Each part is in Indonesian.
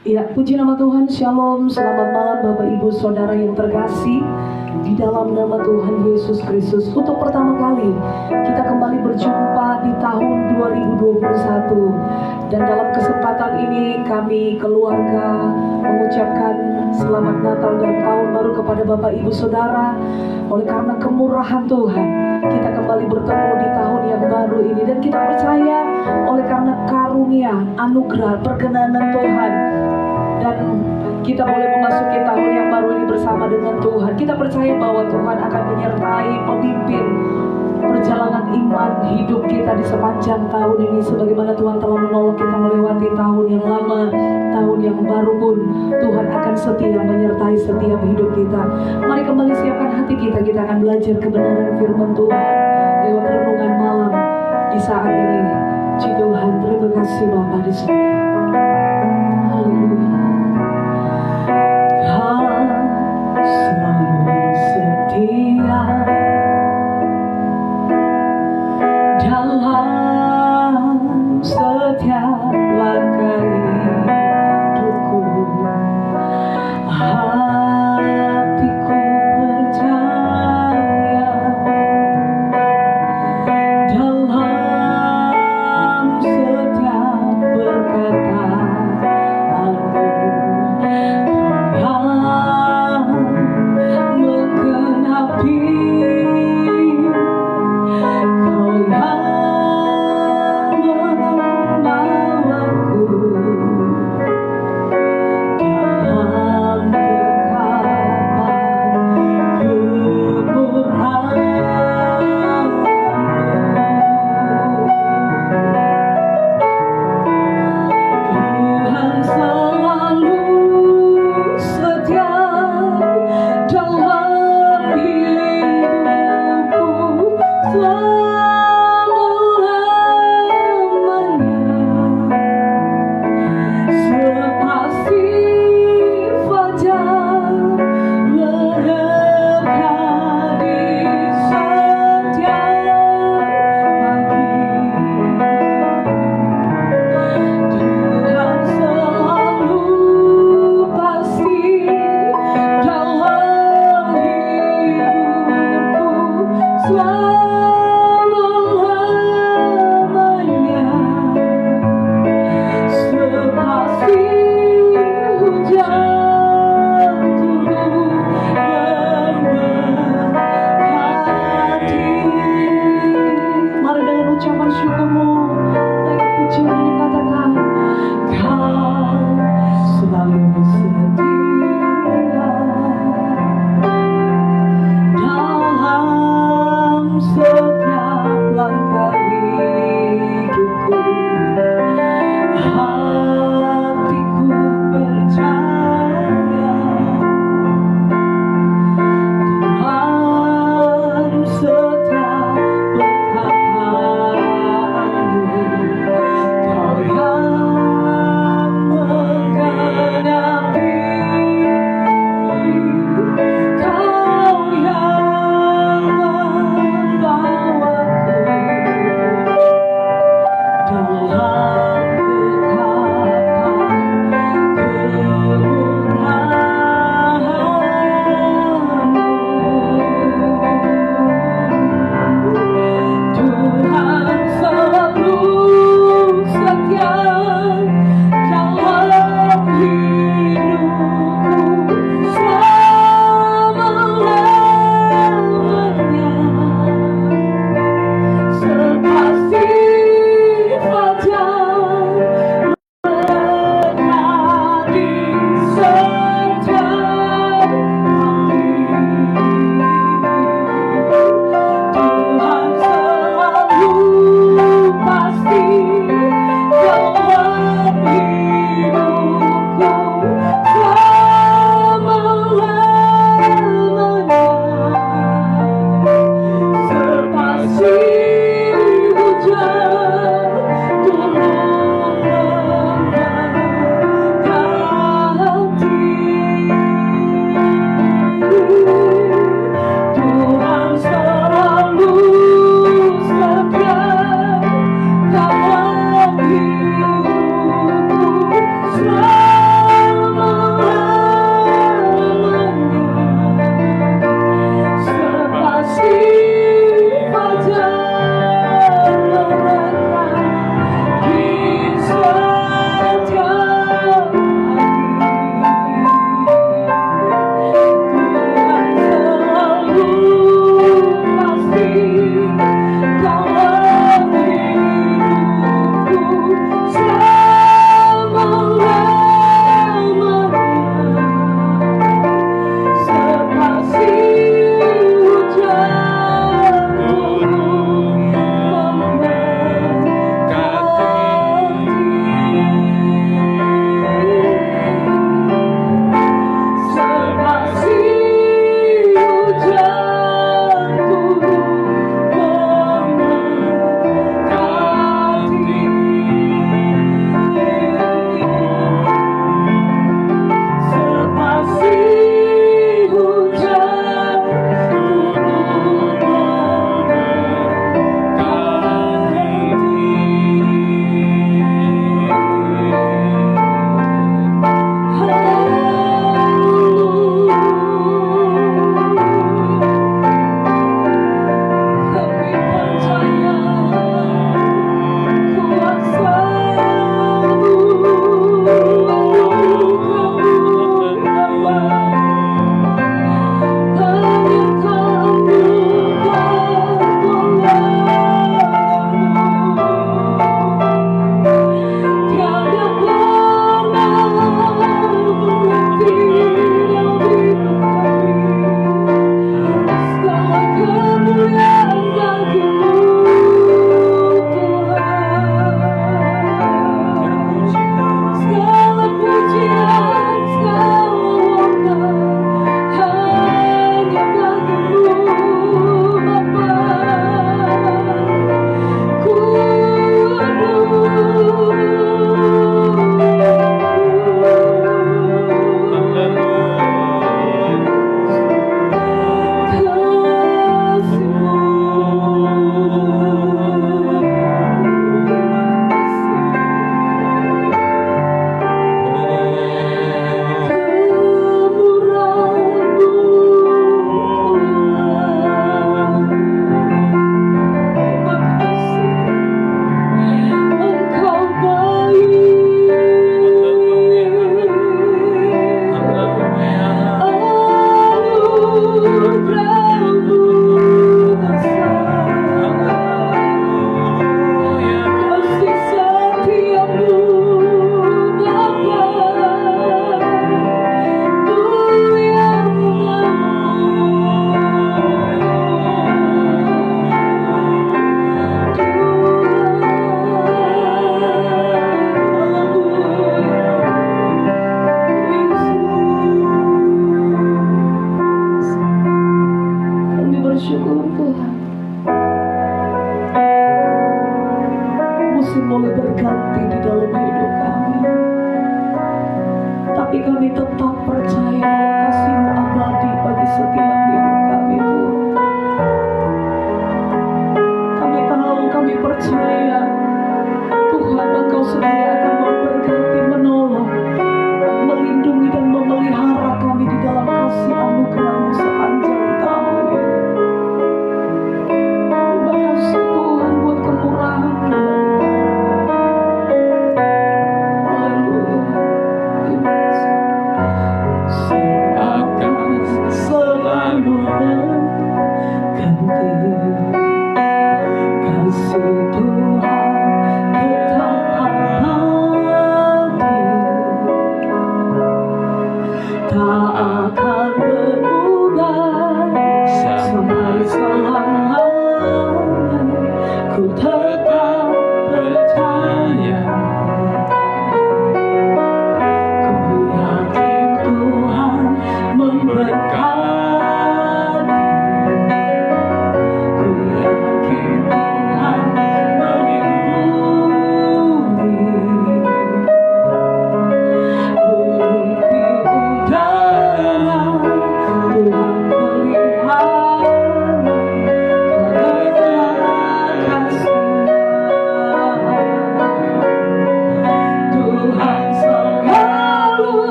Ya, puji nama Tuhan, Shalom, selamat malam Bapak Ibu Saudara yang terkasih di dalam nama Tuhan Yesus Kristus. Untuk pertama kali kita kembali berjumpa di tahun 2021. Dan dalam kesempatan ini kami keluarga mengucapkan selamat Natal dan Tahun Baru kepada Bapak Ibu Saudara. Oleh karena kemurahan Tuhan, kita kembali bertemu di tahun yang baru ini. Dan kita percaya oleh karena karunia, anugerah, perkenanan Tuhan, dan kita boleh memasuki tahun yang baru ini bersama dengan Tuhan. Kita percaya bahwa Tuhan akan menyertai, memimpin perjalanan iman hidup kita di sepanjang tahun ini. Sebagaimana Tuhan telah menolong kita melewati tahun yang lama, tahun yang baru pun Tuhan akan setia menyertai setiap hidup kita. Mari kembali siapkan hati kita. Kita akan belajar kebenaran firman Tuhan lewat renungan malam di saat ini. Puji Tuhan, terima kasih Bapa di sana. Haleluya. Selalu setia dalam setiap langkah hidupku. Hatiku percaya dalam setiap berkat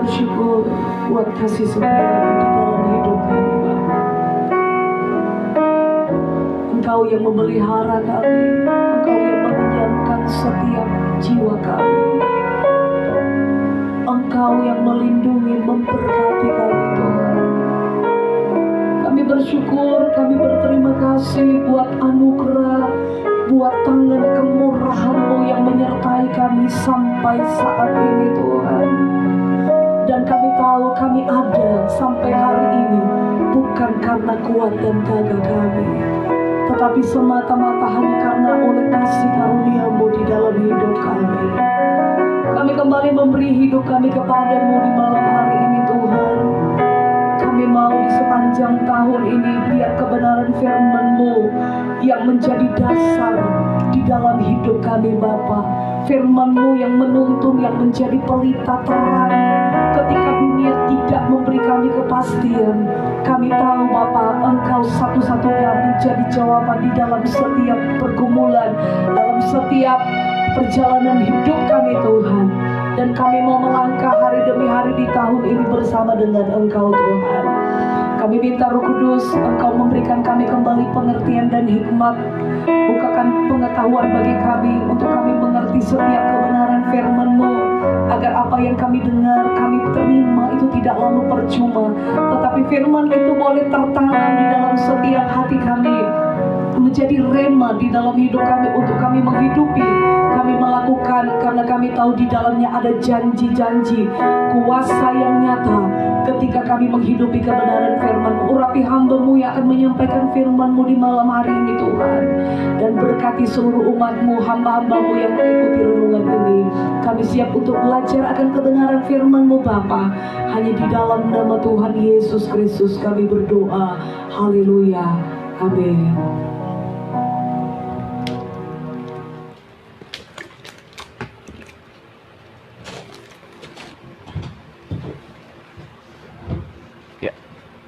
bersyukur buat kasih setia di dalam hidup kami, Bapa. Engkau yang memelihara kami, Engkau yang mengenyangkan setiap jiwa kami, Engkau yang melindungi, memberkati kami, Tuhan. Kami bersyukur, kami berterima kasih buat anugerah, buat tangan kemurahan-Mu yang menyertai kami sampai saat ini, Tuhan. Dan kami tahu kami ada sampai hari ini bukan karena kuat dan gagah kami, tetapi semata-mata hanya karena oleh kasih karunia-Mu di dalam hidup kami. Kami kembali memberi hidup kami kepadamu di malam hari ini, Tuhan. Kami mau di sepanjang tahun ini biar kebenaran firman-Mu yang menjadi dasar di dalam hidup kami, Bapa. Firman-Mu yang menuntun, yang menjadi pelita terang ketika dunia tidak memberi kami kepastian. Kami tahu, Bapa, Engkau satu-satunya menjadi jawaban di dalam setiap pergumulan, dalam setiap perjalanan hidup kami, Tuhan. Dan kami mau melangkah hari demi hari di tahun ini bersama dengan Engkau, Tuhan. Kami minta Roh Kudus, Engkau memberikan kami kembali pengertian dan hikmat. Bukakan pengetahuan bagi kami untuk kami mengerti setiap kebenaran firman-Mu, agar apa yang kami dengar, kami terima itu tidak lalu percuma, tetapi firman itu boleh tertanam di dalam setiap hati kami, menjadi rema di dalam hidup kami untuk kami menghidupi, kami melakukan, karena kami tahu di dalamnya ada janji-janji, kuasa yang nyata ketika kami menghidupi kebenaran firman-Mu. Urapi hamba-Mu yang akan menyampaikan firman-Mu di malam hari ini, Tuhan. Dan berkati seluruh umat-Mu, hamba-hamba-Mu yang mengikuti renungan ini. Kami siap untuk belajar akan kebenaran firman-Mu, Bapa. Hanya di dalam nama Tuhan Yesus Kristus kami berdoa. Haleluya. Amin.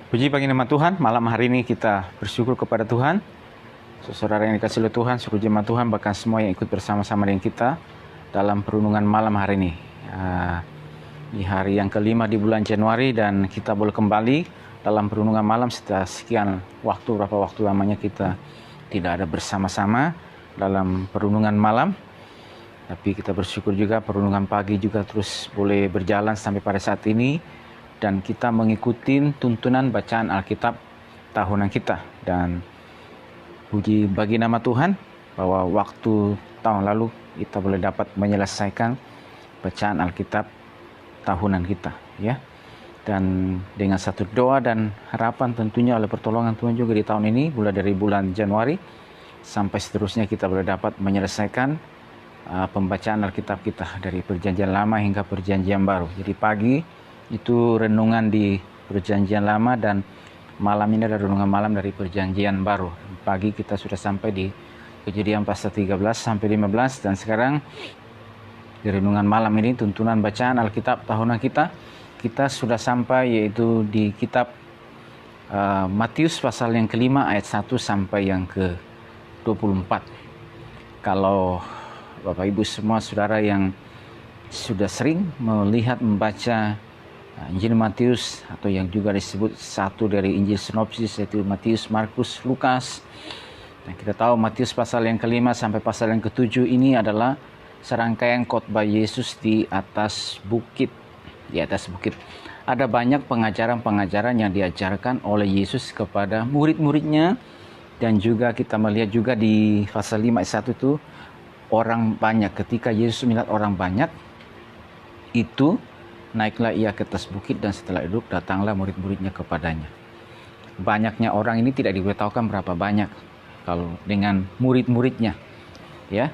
Puji bagi nama Tuhan, malam hari ini kita bersyukur kepada Tuhan. Saudara yang dikasihi oleh Tuhan, syukur jemaat Tuhan, bahkan semua yang ikut bersama-sama dengan kita dalam perenungan malam hari ini. Di hari yang kelima di bulan Januari, dan kita boleh kembali dalam perenungan malam setelah sekian waktu, berapa waktu lamanya kita tidak ada bersama-sama dalam perenungan malam. Tapi kita bersyukur juga perenungan pagi juga terus boleh berjalan sampai pada saat ini. Dan kita mengikuti tuntunan bacaan Alkitab tahunan kita. Dan puji bagi nama Tuhan bahwa waktu tahun lalu kita boleh dapat menyelesaikan bacaan Alkitab tahunan kita, ya. Dan dengan satu doa dan harapan tentunya oleh pertolongan Tuhan juga di tahun ini, mulai dari bulan Januari sampai seterusnya kita boleh dapat menyelesaikan pembacaan Alkitab kita dari Perjanjian Lama hingga Perjanjian Baru. Jadi pagi itu renungan di Perjanjian Lama, dan malam ini ada renungan malam dari Perjanjian Baru. Pagi kita sudah sampai di Kejadian pasal 13 sampai 15, dan sekarang di renungan malam ini tuntunan bacaan Alkitab tahunan kita sudah sampai, yaitu di kitab Matius pasal yang kelima ayat 1 sampai yang ke-24. Kalau Bapak Ibu semua saudara yang sudah sering melihat membaca Injil Matius, atau yang juga disebut satu dari Injil sinopsis, yaitu Matius, Markus, Lukas. Dan kita tahu Matius pasal yang kelima sampai pasal yang ketujuh ini adalah serangkaian khotbah Yesus di atas bukit. Di atas bukit ada banyak pengajaran-pengajaran yang diajarkan oleh Yesus kepada murid-muridnya. Dan juga kita melihat juga di pasal 5 ayat 1 itu orang banyak. Ketika Yesus melihat orang banyak itu, naiklah ia ke atas bukit, dan setelah duduk datanglah murid-muridnya kepadanya. Banyaknya orang ini tidak diberitahukan berapa banyak kalau dengan murid-muridnya, ya.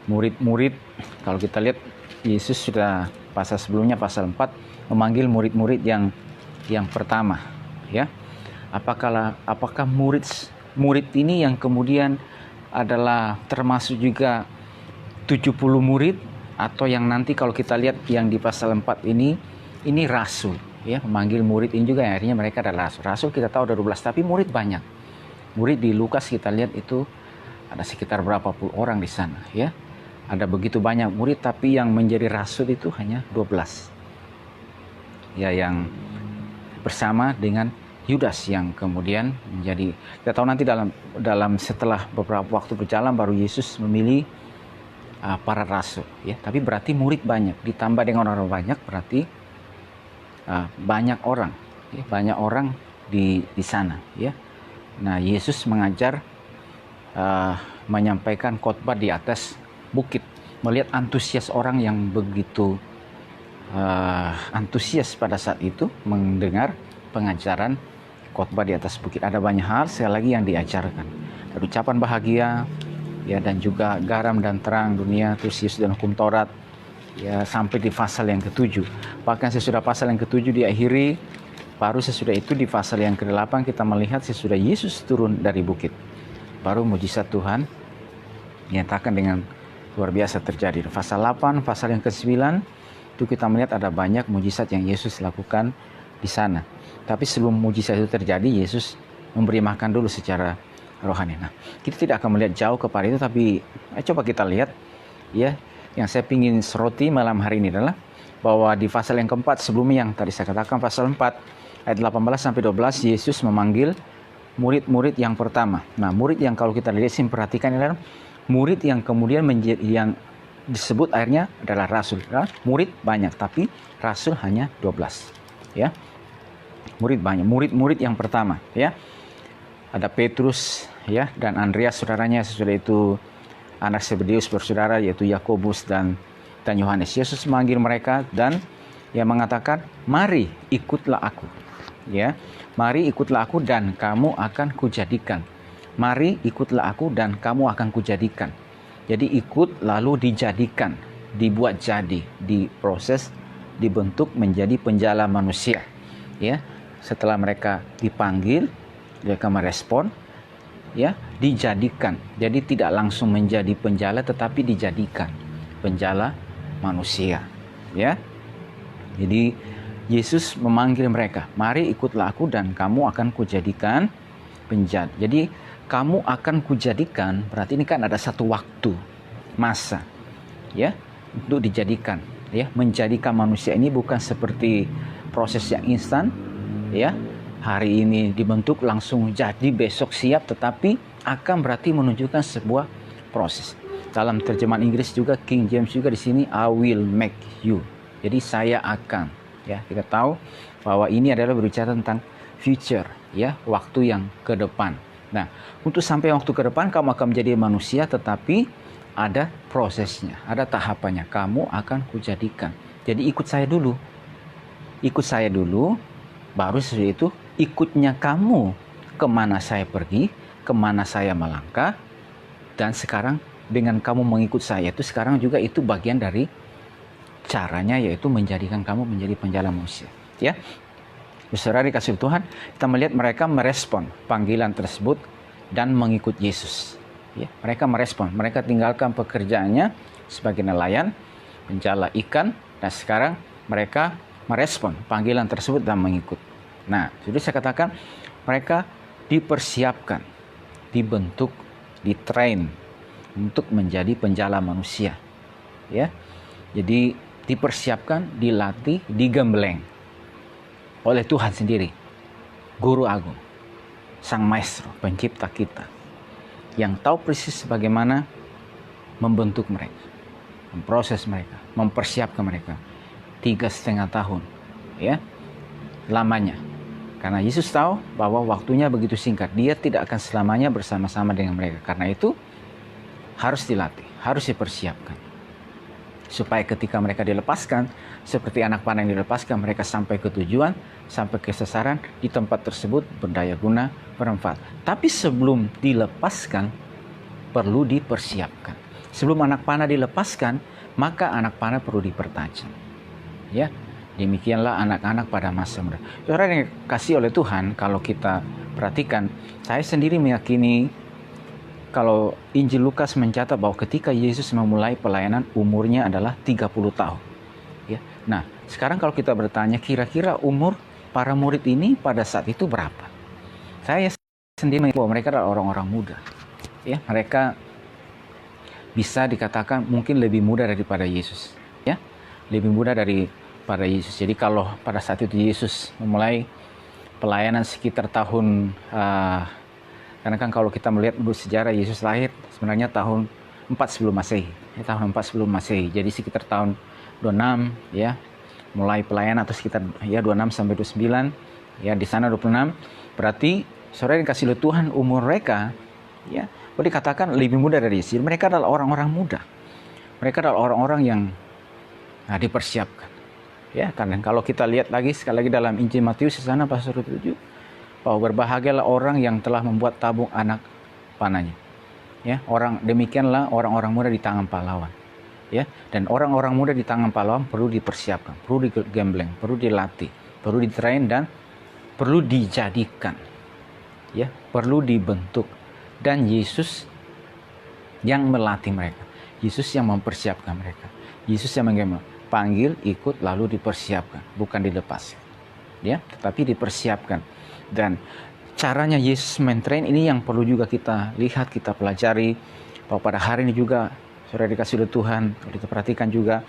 Murid-murid, kalau kita lihat Yesus sudah pasal sebelumnya pasal 4 memanggil murid-murid yang pertama, ya. Apakah murid ini yang kemudian adalah termasuk juga 70 murid, atau yang nanti kalau kita lihat yang di pasal 4 ini rasul, ya, memanggil murid ini juga yang akhirnya mereka adalah rasul. Rasul kita tahu ada 12, tapi murid banyak. Murid di Lukas kita lihat itu ada sekitar berapa puluh orang di sana, ya. Ada begitu banyak murid, tapi yang menjadi rasul itu hanya 12. ya, yang bersama dengan Yudas yang kemudian menjadi, kita tahu nanti dalam setelah beberapa waktu berjalan baru Yesus memilih para rasul, ya. Tapi berarti murid banyak, ditambah dengan orang banyak, berarti banyak orang, ya, banyak orang di sana, ya. Nah, Yesus mengajar, menyampaikan khotbah di atas bukit, melihat antusias orang yang begitu antusias pada saat itu mendengar pengajaran khotbah di atas bukit. Ada banyak hal sekali lagi yang diajarkan, ada ucapan bahagia, ya, dan juga garam dan terang dunia, terus Yesus dan hukum Taurat, ya, sampai di pasal yang ke-7. Bahkan sesudah pasal yang ke-7 diakhiri, baru sesudah itu di pasal yang ke-8 kita melihat sesudah Yesus turun dari bukit, baru mujizat Tuhan dinyatakan dengan luar biasa terjadi. Pasal 8, pasal yang ke-9 itu kita melihat ada banyak mujizat yang Yesus lakukan di sana. Tapi sebelum mujizat itu terjadi, Yesus memberi makan dulu secara rohani. Nah, kita tidak akan melihat jauh kepada itu, tapi coba kita lihat, ya, yang saya ingin soroti malam hari ini adalah bahwa di pasal yang keempat sebelumnya yang tadi saya katakan, pasal 4 ayat 18 sampai 12, Yesus memanggil murid-murid yang pertama. Nah, murid yang kalau kita lihat sini perhatikan adalah murid yang kemudian yang disebut akhirnya adalah rasul. Murid banyak tapi rasul hanya 12, ya. Murid banyak, murid-murid yang pertama, ya. Ada Petrus, ya, dan Andreas saudaranya, sesudah itu anak Zebedeus bersaudara yaitu Yakobus dan Yohanes. Yesus memanggil mereka dan ia mengatakan, "Mari ikutlah aku." Ya, "Mari ikutlah aku dan kamu akan kujadikan." Mari ikutlah aku dan kamu akan kujadikan. Jadi ikut lalu dijadikan, dibuat jadi, diproses, dibentuk menjadi penjala manusia. Ya, setelah mereka dipanggil, mereka merespon, ya, dijadikan. Jadi tidak langsung menjadi penjala, tetapi dijadikan penjala manusia, ya. Jadi Yesus memanggil mereka, "Mari ikutlah aku dan kamu akan kujadikan penjala." Jadi kamu akan kujadikan, berarti ini kan ada satu waktu, masa, ya, untuk dijadikan, ya. Menjadikan manusia ini bukan seperti proses yang instan, ya. Hari ini dibentuk langsung jadi besok siap, tetapi akan berarti menunjukkan sebuah proses. Dalam terjemahan Inggris juga, King James juga di sini, "I will make you." Jadi saya akan, ya. Kita tahu bahwa ini adalah berbicara tentang future, ya, waktu yang ke depan. Nah, untuk sampai waktu ke depan kamu akan menjadi manusia, tetapi ada prosesnya, ada tahapannya. Kamu akan kujadikan. Jadi ikut saya dulu. Ikut saya dulu, baru sesudah itu ikutnya kamu kemana saya pergi, kemana saya melangkah. Dan sekarang dengan kamu mengikut saya itu, sekarang juga itu bagian dari caranya, yaitu menjadikan kamu menjadi penjala manusia, ya. Saudara dikasih Tuhan, kita melihat mereka merespon panggilan tersebut dan mengikut Yesus. Ya, mereka merespon, mereka tinggalkan pekerjaannya sebagai nelayan, penjala ikan, dan sekarang mereka merespon panggilan tersebut dan mengikut. Nah, sudah saya katakan, mereka dipersiapkan, dibentuk, ditrain untuk menjadi penjala manusia. Ya, jadi dipersiapkan, dilatih, digembleng oleh Tuhan sendiri, Guru Agung, Sang Maestro, Pencipta kita, yang tahu persis bagaimana membentuk mereka, memproses mereka, mempersiapkan mereka 3,5 tahun, ya, lamanya. Karena Yesus tahu bahwa waktunya begitu singkat, dia tidak akan selamanya bersama-sama dengan mereka. Karena itu harus dilatih, harus dipersiapkan, supaya ketika mereka dilepaskan, seperti anak panah yang dilepaskan, mereka sampai ke tujuan, sampai ke sasaran, di tempat tersebut berdaya guna, bermanfaat. Tapi sebelum dilepaskan, perlu dipersiapkan. Sebelum anak panah dilepaskan, maka anak panah perlu dipertajam. Ya, demikianlah anak-anak pada masa muda. Saudara yang dikasihi oleh Tuhan, kalau kita perhatikan, saya sendiri meyakini kalau Injil Lukas mencatat bahwa ketika Yesus memulai pelayanan, umurnya adalah 30 tahun. Ya. Nah, sekarang kalau kita bertanya, kira-kira umur para murid ini pada saat itu berapa? Saya sendiri bahwa mereka adalah orang-orang muda. Ya, mereka bisa dikatakan mungkin lebih muda daripada Yesus. Ya, lebih muda dari pada Yesus. Jadi kalau pada saat itu Yesus memulai pelayanan sekitar tahun karena kan kalau kita melihat sejarah Yesus lahir sebenarnya tahun 4 sebelum Masehi, tahun 4 sebelum Masehi. Jadi sekitar tahun 26 ya, mulai pelayanan atau sekitar ya 26 sampai 29 ya, di sana 26. Berarti saudara yang kasih Tuhan, umur mereka ya boleh dikatakan lebih muda dari Yesus. Mereka adalah orang-orang muda. Mereka adalah orang-orang yang dipersiapkan. Ya, karena kalau kita lihat lagi sekali lagi dalam Injil Matius di sana pasal 7 bahwa berbahagialah orang yang telah membuat tabung anak panahnya. Ya, demikianlah orang-orang muda di tangan pahlawan. Ya, dan orang-orang muda di tangan pahlawan perlu dipersiapkan, perlu digembleng, perlu dilatih, perlu ditrain dan perlu dijadikan. Ya, perlu dibentuk. Dan Yesus yang melatih mereka. Yesus yang mempersiapkan mereka. Yesus yang panggil, ikut, lalu dipersiapkan, bukan dilepas. Ya, tetapi dipersiapkan. Dan caranya Yesus mentrain ini yang perlu juga kita lihat, kita pelajari. Bahwa pada hari ini juga, saudara dikasih oleh Tuhan, kalau kita perhatikan juga,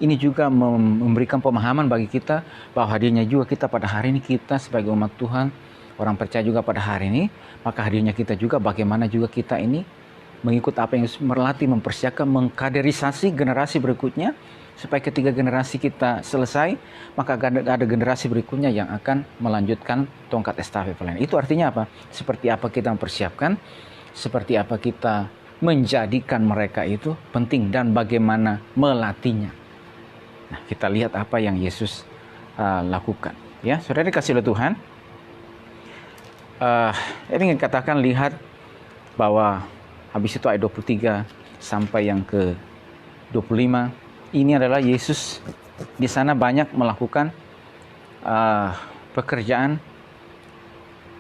ini juga memberikan pemahaman bagi kita bahwa hadirnya juga kita pada hari ini, kita sebagai umat Tuhan, orang percaya juga pada hari ini, maka hadirnya kita juga bagaimana juga kita ini mengikut apa yang melatih, mempersiapkan, mengkaderisasi generasi berikutnya, supaya ketika generasi kita selesai, maka ada generasi berikutnya yang akan melanjutkan tongkat estafet pelayanan. Itu artinya apa? Seperti apa kita mempersiapkan, seperti apa kita menjadikan mereka itu penting, dan bagaimana melatihnya. Nah, kita lihat apa yang Yesus lakukan. Ya, saudara dikasih oleh Tuhan. Saya ingin katakan, lihat bahwa habis itu ayat 23 sampai yang ke 25. Ini adalah Yesus di sana banyak melakukan pekerjaan,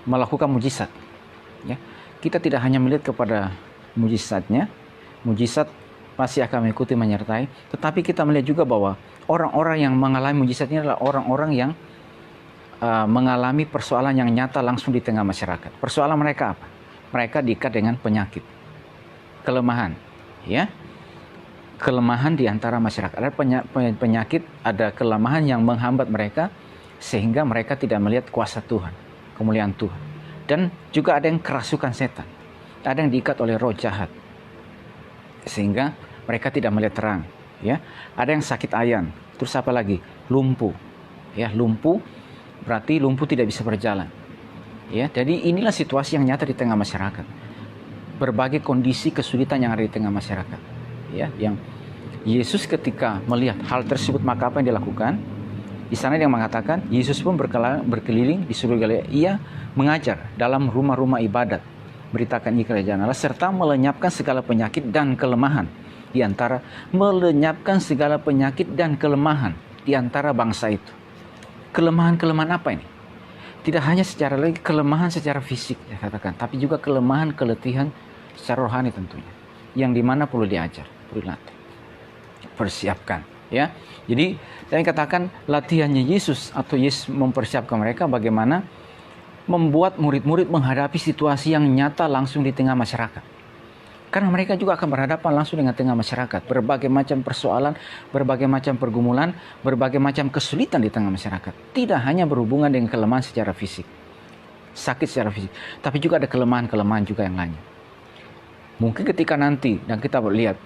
melakukan mujizat. Ya, kita tidak hanya melihat kepada mujizatnya, mujizat pasti akan mengikuti, menyertai. Tetapi kita melihat juga bahwa orang-orang yang mengalami mujizat ini adalah orang-orang yang mengalami persoalan yang nyata langsung di tengah masyarakat. Persoalan mereka apa? Mereka diikat dengan penyakit, kelemahan, ya. Kelemahan di antara masyarakat. Ada penyakit, ada kelemahan yang menghambat mereka sehingga mereka tidak melihat kuasa Tuhan, kemuliaan Tuhan. Dan juga ada yang kerasukan setan. Ada yang diikat oleh roh jahat sehingga mereka tidak melihat terang, ya. Ada yang sakit ayan. Terus apa lagi? Lumpuh. Ya, lumpuh berarti lumpuh tidak bisa berjalan. Ya, jadi inilah situasi yang nyata di tengah masyarakat. Berbagai kondisi kesulitan yang ada di tengah masyarakat. Ya, yang Yesus ketika melihat hal tersebut, maka apa yang dilakukan? Di sana dia mengatakan, Yesus pun berkeliling di seluruh Galilea. Ia mengajar dalam rumah-rumah ibadat, beritakan kerajaan Allah, serta melenyapkan segala penyakit dan kelemahan di antara bangsa itu. Kelemahan-kelemahan apa ini? Tidak hanya secara lagi kelemahan secara fisik, ya katakan, tapi juga kelemahan, keletihan secara rohani tentunya, yang dimana perlu diajar, perlu dilatih, persiapkan, ya. Jadi saya katakan latihannya Yesus atau Yesus mempersiapkan mereka bagaimana membuat murid-murid menghadapi situasi yang nyata langsung di tengah masyarakat. Karena mereka juga akan berhadapan langsung dengan tengah masyarakat, berbagai macam persoalan, berbagai macam pergumulan, berbagai macam kesulitan di tengah masyarakat. Tidak hanya berhubungan dengan kelemahan secara fisik, sakit secara fisik, tapi juga ada kelemahan-kelemahan juga yang lainnya. Mungkin ketika nanti, dan kita lihat,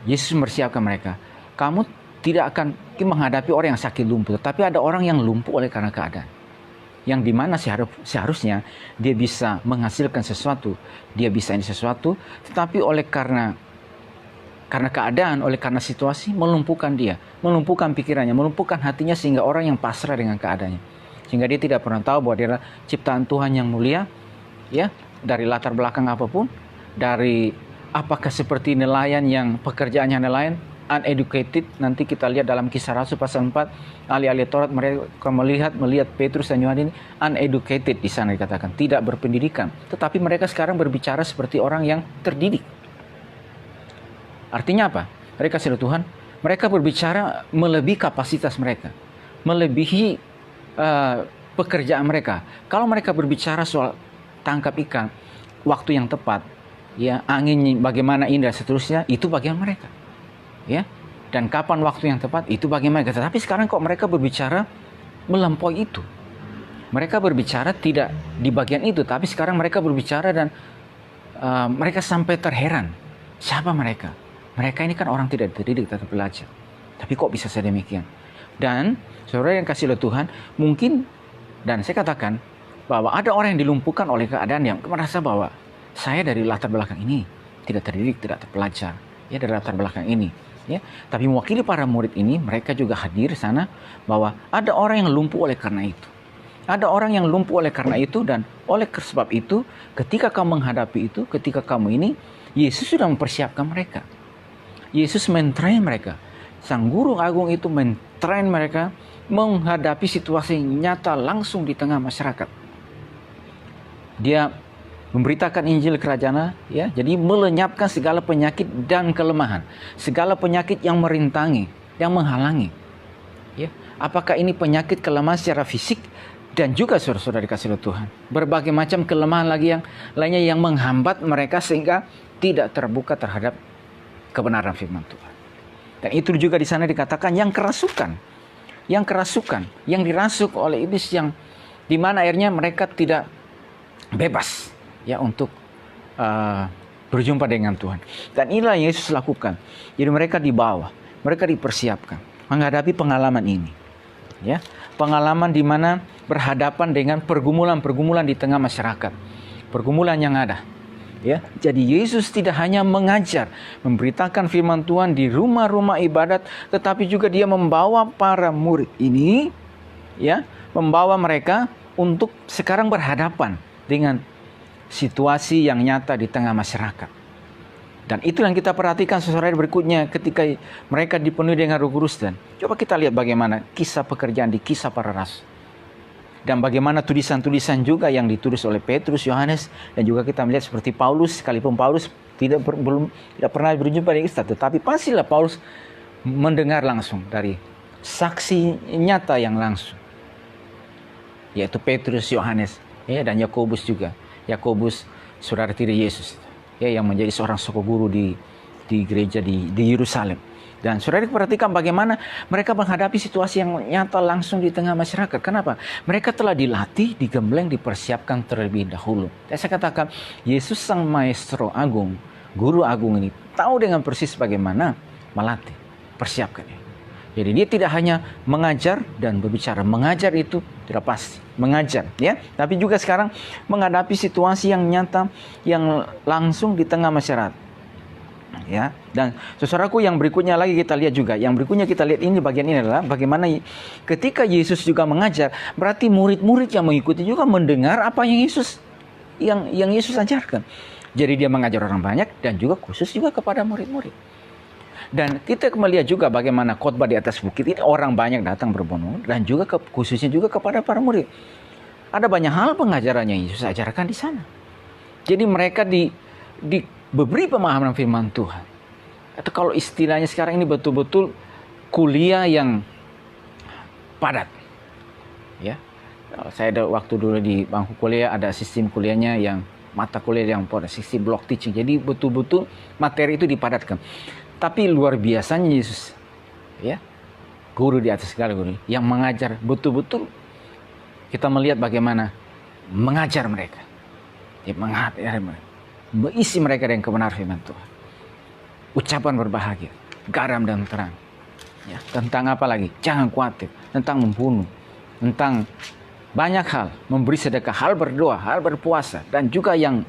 Yesus mempersiapkan mereka, kamu tidak akan menghadapi orang yang sakit lumpuh, tapi ada orang yang lumpuh oleh karena keadaan. Yang dimana seharusnya dia bisa menghasilkan sesuatu, dia bisa ini sesuatu, tetapi oleh karena keadaan, oleh karena situasi, melumpuhkan dia, melumpuhkan pikirannya, melumpuhkan hatinya, sehingga orang yang pasrah dengan keadaannya, sehingga dia tidak pernah tahu bahwa dia adalah ciptaan Tuhan yang mulia, ya, dari latar belakang apapun, dari apakah seperti nelayan yang pekerjaannya nelayan, uneducated. Nanti kita lihat dalam Kisah Rasul pasal 4, ahli-ahli Taurat mereka melihat Petrus dan Yohanes ini uneducated, di sana dikatakan tidak berpendidikan, tetapi mereka sekarang berbicara seperti orang yang terdidik. Artinya apa? Mereka kasih Tuhan, mereka berbicara melebihi kapasitas mereka, melebihi pekerjaan mereka. Kalau mereka berbicara soal tangkap ikan, waktu yang tepat, ya, angin bagaimana indah seterusnya, itu bagian mereka. Ya, dan kapan waktu yang tepat itu bagi mereka. Tetapi sekarang kok mereka berbicara melampaui itu. Mereka berbicara tidak di bagian itu, tapi sekarang mereka berbicara dan mereka sampai terheran. Siapa mereka? Mereka ini kan orang tidak terdidik, tidak belajar. Tapi kok bisa sedemikian? Dan saudara yang kasih oleh Tuhan, mungkin, dan saya katakan bahwa ada orang yang dilumpuhkan oleh keadaan yang merasa bahwa saya dari latar belakang ini tidak terdidik, tidak terpelajar, ya dari latar belakang ini, ya. Tapi mewakili para murid ini, mereka juga hadir di sana bahwa ada orang yang lumpuh oleh karena itu. Ada orang yang lumpuh oleh karena itu, dan oleh sebab itu, ketika kamu menghadapi itu, ketika kamu ini, Yesus sudah mempersiapkan mereka. Yesus mentrain mereka. Sang Guru Agung itu mentrain mereka menghadapi situasi nyata langsung di tengah masyarakat. Dia memberitakan Injil Kerajaan, ya, jadi melenyapkan segala penyakit dan kelemahan, segala penyakit yang merintangi, yang menghalangi. Ya, apakah ini penyakit kelemahan secara fisik? Dan juga saudara-saudara dikasih oleh Tuhan, berbagai macam kelemahan lagi yang lainnya yang menghambat mereka sehingga tidak terbuka terhadap kebenaran firman Tuhan. Dan itu juga di sana dikatakan yang kerasukan, yang dirasuk oleh iblis, yang di mana akhirnya mereka tidak bebas, ya, untuk berjumpa dengan Tuhan. Dan inilah yang Yesus lakukan. Jadi mereka dibawa, mereka dipersiapkan menghadapi pengalaman ini, ya, pengalaman di mana berhadapan dengan pergumulan-pergumulan di tengah masyarakat, pergumulan yang ada, ya. Jadi Yesus tidak hanya mengajar, memberitakan firman Tuhan di rumah-rumah ibadat, tetapi juga dia membawa para murid ini, ya, membawa mereka untuk sekarang berhadapan dengan situasi yang nyata di tengah masyarakat. Dan itu yang kita perhatikan saudara berikutnya ketika mereka dipenuhi dengan Roh Kudus. Dan coba kita lihat bagaimana kisah pekerjaan di Kisah Para Rasul. Dan bagaimana tulisan-tulisan juga yang ditulis oleh Petrus, Yohanes, dan juga kita melihat seperti Paulus, sekalipun Paulus tidak pernah berjumpa dengan Kristus, tetapi pastilah Paulus mendengar langsung dari saksi nyata yang langsung, yaitu Petrus, Yohanes, ya, dan Yakobus juga. Yakobus saudara tiri Yesus, ya, yang menjadi seorang suku guru di gereja di Yerusalem. Dan saudara perhatikan bagaimana mereka menghadapi situasi yang nyata langsung di tengah masyarakat. Kenapa? Mereka telah dilatih, digembleng, dipersiapkan terlebih dahulu. Dan saya katakan, Yesus sang Maestro Agung, Guru Agung ini tahu dengan persis bagaimana melatih, persiapkannya. Jadi dia tidak hanya mengajar dan berbicara. Mengajar itu tidak pasti. Mengajar, ya. Tapi juga sekarang menghadapi situasi yang nyata, yang langsung di tengah masyarakat. Ya, dan saudaraku yang berikutnya lagi kita lihat juga. Yang berikutnya kita lihat ini bagian ini adalah bagaimana ketika Yesus juga mengajar, berarti murid-murid yang mengikuti juga mendengar apa yang Yesus ajarkan. Jadi dia mengajar orang banyak dan juga khusus juga kepada murid-murid. Dan kita melihat juga bagaimana khotbah di atas bukit ini orang banyak datang berbondong dan juga khususnya juga kepada para murid. Ada banyak hal pengajaran yang Yesus ajarkan di sana. Jadi mereka diberi pemahaman firman Tuhan. Atau kalau istilahnya sekarang ini betul-betul kuliah yang padat. Ya. Saya ada waktu dulu di bangku kuliah, ada sistem kuliahnya yang mata kuliah yang pada sistem block teaching. Jadi betul-betul materi itu dipadatkan. Tapi luar biasanya Yesus, ya, guru di atas segala guru, yang mengajar betul-betul. Kita melihat bagaimana mengajar mereka, ya, mengajar mereka, mengisi mereka dengan kebenaran firman Tuhan. Ucapan berbahagia, garam dan terang, ya, tentang apa lagi? Jangan khawatir, tentang membunuh, tentang banyak hal, memberi sedekah, hal berdoa, hal berpuasa, dan juga yang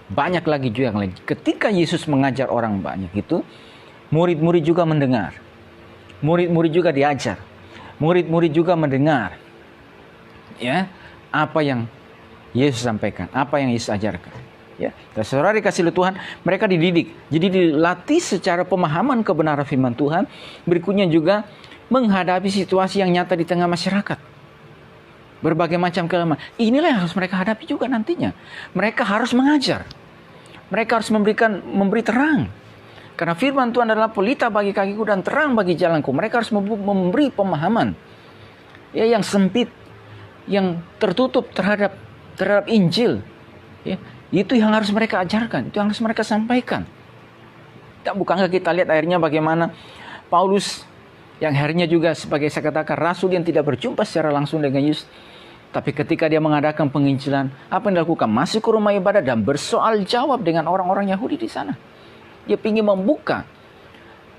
banyak lagi juga yang lain. Ketika Yesus mengajar orang banyak itu, murid-murid juga mendengar. Murid-murid juga diajar. Murid-murid juga mendengar, ya, apa yang Yesus sampaikan, apa yang Yesus ajarkan. Ya, dan saudara dikasih oleh Tuhan, mereka dididik. Jadi dilatih secara pemahaman kebenaran firman Tuhan. Berikutnya juga menghadapi situasi yang nyata di tengah masyarakat. Berbagai macam kelemahan. Inilah yang harus mereka hadapi juga nantinya. Mereka harus mengajar. Mereka harus memberi terang. Karena firman Tuhan adalah pelita bagi kakiku dan terang bagi jalanku. Mereka harus memberi pemahaman, ya, yang sempit, yang tertutup terhadap Injil. Ya, itu yang harus mereka ajarkan, itu yang harus mereka sampaikan. Bukankah kita lihat akhirnya bagaimana Paulus yang akhirnya juga sebagai saya katakan rasul yang tidak berjumpa secara langsung dengan Yesus. Tapi ketika dia mengadakan penginjilan, apa yang dilakukan? Masuk ke rumah ibadah dan bersoal jawab dengan orang-orang Yahudi di sana. Dia ingin membuka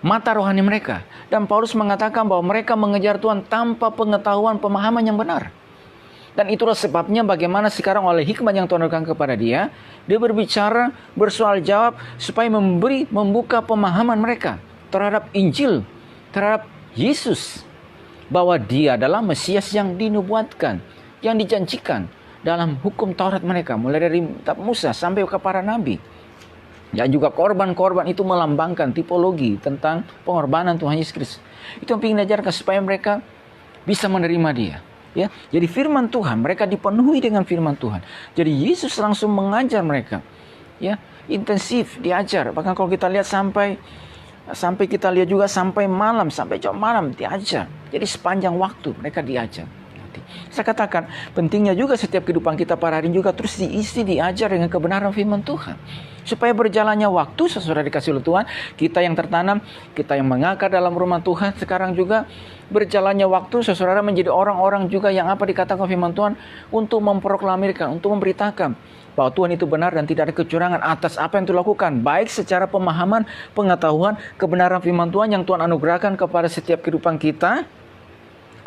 mata rohani mereka. Dan Paulus mengatakan bahwa mereka mengejar Tuhan tanpa pengetahuan pemahaman yang benar. Dan itulah sebabnya bagaimana sekarang oleh hikmat yang Tuhan berikan kepada dia, dia berbicara, bersoal jawab supaya membuka pemahaman mereka terhadap Injil, terhadap Yesus, bahwa dia adalah Mesias yang dinubuatkan, yang dijanjikan dalam hukum Taurat mereka, mulai dari Musa sampai ke para nabi. Dan juga korban-korban itu melambangkan tipologi tentang pengorbanan Tuhan Yesus Kristus. Itu yang ingin diajarkan supaya mereka bisa menerima dia. Ya, jadi firman Tuhan, mereka dipenuhi dengan firman Tuhan. Jadi Yesus langsung mengajar mereka. Ya, intensif diajar. Bahkan kalau kita lihat sampai kita lihat juga sampai malam, sampai jam malam diajar. Jadi sepanjang waktu mereka diajar. Saya katakan pentingnya juga setiap kehidupan kita pada hari ini juga terus diisi, diajar dengan kebenaran firman Tuhan. Supaya berjalannya waktu, saudara dikasih oleh Tuhan, kita yang tertanam, kita yang mengakar dalam rumah Tuhan, sekarang juga berjalannya waktu, saudara menjadi orang-orang juga yang apa dikatakan firman Tuhan, untuk memproklamirkan, untuk memberitakan bahwa Tuhan itu benar dan tidak ada kecurangan atas apa yang dilakukan, baik secara pemahaman, pengetahuan, kebenaran firman Tuhan yang Tuhan anugerahkan kepada setiap kehidupan kita.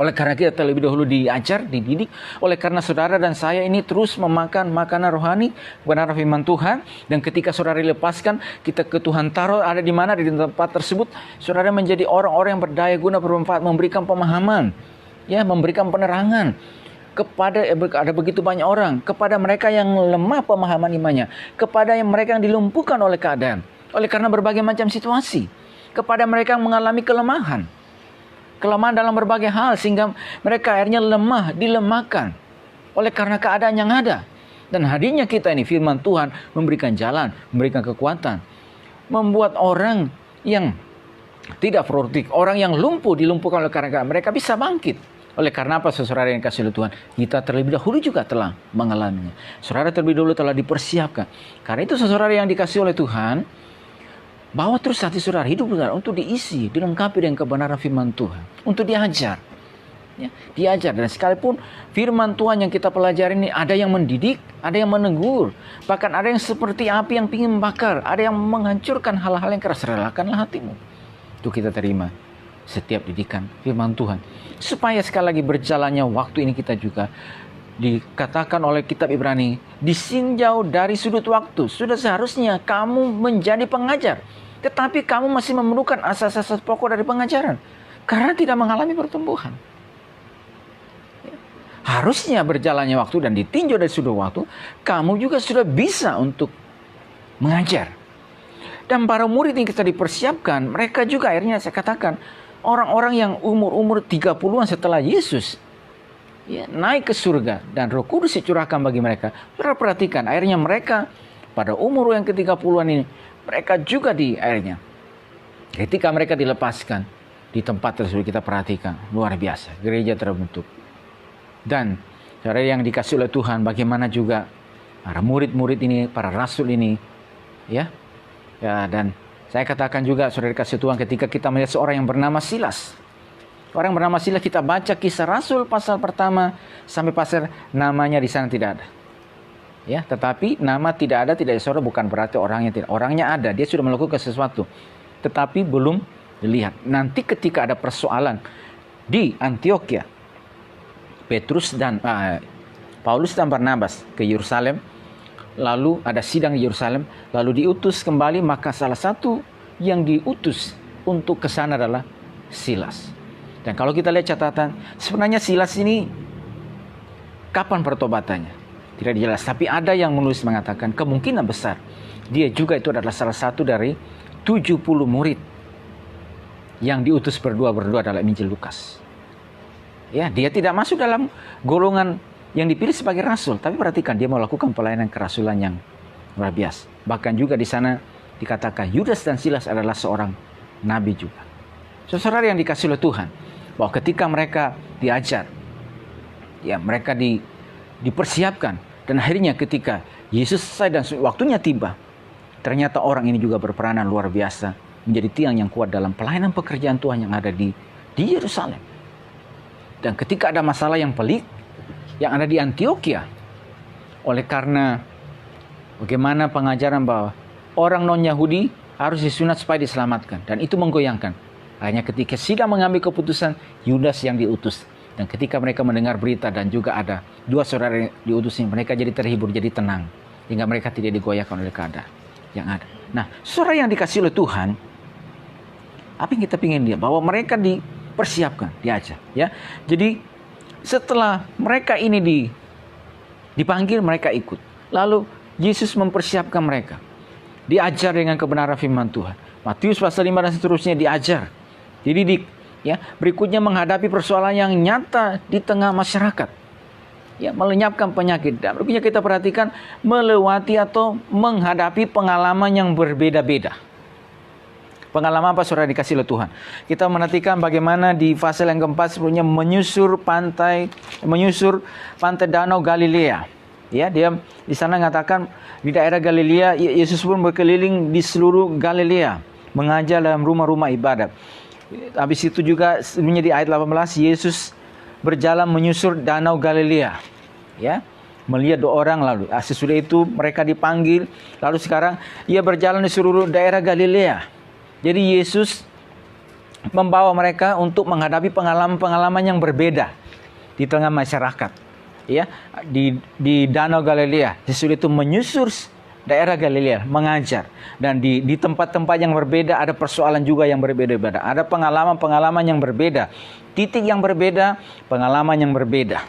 Oleh karena kita terlebih dahulu diajar, dididik. Oleh karena saudara dan saya ini terus memakan makanan rohani, kebenaran firman Tuhan. Dan ketika saudara dilepaskan, kita ke Tuhan taruh ada di mana, di tempat tersebut. Saudara menjadi orang-orang yang berdaya guna, bermanfaat, memberikan pemahaman, ya, memberikan penerangan kepada ada begitu banyak orang, kepada mereka yang lemah pemahaman imannya, kepada mereka yang dilumpuhkan oleh keadaan, oleh karena berbagai macam situasi, kepada mereka yang mengalami kelemahan dalam berbagai hal, sehingga mereka akhirnya lemah, dilemahkan oleh karena keadaan yang ada. Dan hadirnya kita ini, firman Tuhan memberikan jalan, memberikan kekuatan, membuat orang yang tidak produktif, orang yang lumpuh, dilumpuhkan oleh karena mereka bisa bangkit. Oleh karena apa, saudara yang kasih oleh Tuhan, kita terlebih dahulu juga telah mengalaminya. Saudara terlebih dahulu telah dipersiapkan. Karena itu saudara yang dikasih oleh Tuhan, bawa terus hati saudara hidup benar untuk diisi, dilengkapi dengan kebenaran firman Tuhan, untuk diajar. Ya, diajar. Dan sekalipun firman Tuhan yang kita pelajari ini ada yang mendidik, ada yang menegur, bahkan ada yang seperti api yang ingin membakar, ada yang menghancurkan hal-hal yang keras, relakanlah hatimu. Itu kita terima setiap didikan firman Tuhan. Supaya sekali lagi berjalannya waktu ini kita juga dikatakan oleh kitab Ibrani, disinjau dari sudut waktu. Sudah seharusnya kamu menjadi pengajar, tetapi kamu masih memerlukan asas-asas pokok dari pengajaran karena tidak mengalami pertumbuhan. Harusnya berjalannya waktu dan ditinjau dari sudut waktu, kamu juga sudah bisa untuk mengajar. Dan para murid yang kita dipersiapkan, mereka juga akhirnya saya katakan orang-orang yang umur 30-an setelah Yesus ya, naik ke surga dan Roh Kudus dicurahkan bagi mereka. Saudara perhatikan, akhirnya mereka pada umur yang ke-30-an ini, mereka juga akhirnya ketika mereka dilepaskan di tempat tersebut, kita perhatikan luar biasa, gereja terbentuk. Dan saudara yang dikasih oleh Tuhan, bagaimana juga para murid-murid ini, para rasul ini, ya, dan saya katakan juga saudara dikasih Tuhan, ketika kita melihat seorang yang bernama Silas. Orang bernama Silas, kita baca Kisah Rasul pasal pertama sampai pasal namanya di sana tidak ada. Ya, tetapi nama tidak ada, tidak saudara, bukan berarti orangnya tidak. Orangnya ada, dia sudah melakukan sesuatu, tetapi belum dilihat. Nanti ketika ada persoalan di Antioquia, Paulus dan Barnabas ke Yerusalem, lalu ada sidang di Yerusalem, lalu diutus kembali, maka salah satu yang diutus untuk ke sana adalah Silas. Dan kalau kita lihat catatan, sebenarnya Silas ini kapan pertobatannya? Tidak jelas, tapi ada yang menulis mengatakan kemungkinan besar dia juga itu adalah salah satu dari 70 murid yang diutus berdua dalam Injil Lukas. Ya, dia tidak masuk dalam golongan yang dipilih sebagai rasul, tapi perhatikan dia melakukan pelayanan kerasulan yang luar biasa. Bahkan juga di sana dikatakan Yudas dan Silas adalah seorang nabi juga. Saudara yang dikasih oleh Tuhan, bahwa ketika mereka diajar, ya mereka dipersiapkan, dan akhirnya ketika Yesus selesai dan waktunya tiba, ternyata orang ini juga berperanan luar biasa menjadi tiang yang kuat dalam pelayanan pekerjaan Tuhan yang ada di Yerusalem. Dan ketika ada masalah yang pelik yang ada di Antioquia, oleh karena bagaimana pengajaran bahwa orang non-Yahudi harus disunat supaya diselamatkan, dan itu menggoyangkan. Hanya ketika sidang mengambil keputusan, Yudas yang diutus. Dan ketika mereka mendengar berita dan juga ada 2 saudara yang diutus ini, mereka jadi terhibur, jadi tenang. Hingga mereka tidak digoyahkan oleh keadaan yang ada. Nah, saudara yang dikasih oleh Tuhan, apa yang kita ingin lihat? Bahwa mereka dipersiapkan, diajar. Ya. Jadi setelah mereka ini dipanggil, mereka ikut. Lalu Yesus mempersiapkan mereka. Diajar dengan kebenaran firman Tuhan. Matius pasal 5 dan seterusnya diajar. Dididik. Ya, berikutnya menghadapi persoalan yang nyata di tengah masyarakat. Ya, melenyapkan penyakit. Dan berikutnya kita perhatikan melewati atau menghadapi pengalaman yang berbeda-beda. Pengalaman apa saudara dikasih oleh Tuhan? Kita menantikan bagaimana di fase yang keempat sebelumnya menyusur pantai Danau Galilea. Ya, dia di sana mengatakan di daerah Galilea, Yesus pun berkeliling di seluruh Galilea, mengajar dalam rumah-rumah ibadat. Habis itu juga sebenarnya di ayat 18 Yesus berjalan menyusur Danau Galilea, ya, melihat 2 orang. Lalu sesudah itu mereka dipanggil, lalu sekarang ia berjalan di seluruh daerah Galilea. Jadi Yesus membawa mereka untuk menghadapi pengalaman-pengalaman yang berbeda di tengah masyarakat, ya, di Danau Galilea. Sesudah itu menyusur daerah Galilea, mengajar. Dan di tempat-tempat yang berbeda ada persoalan juga yang berbeda-beda. Ada pengalaman-pengalaman yang berbeda. Titik yang berbeda, pengalaman yang berbeda.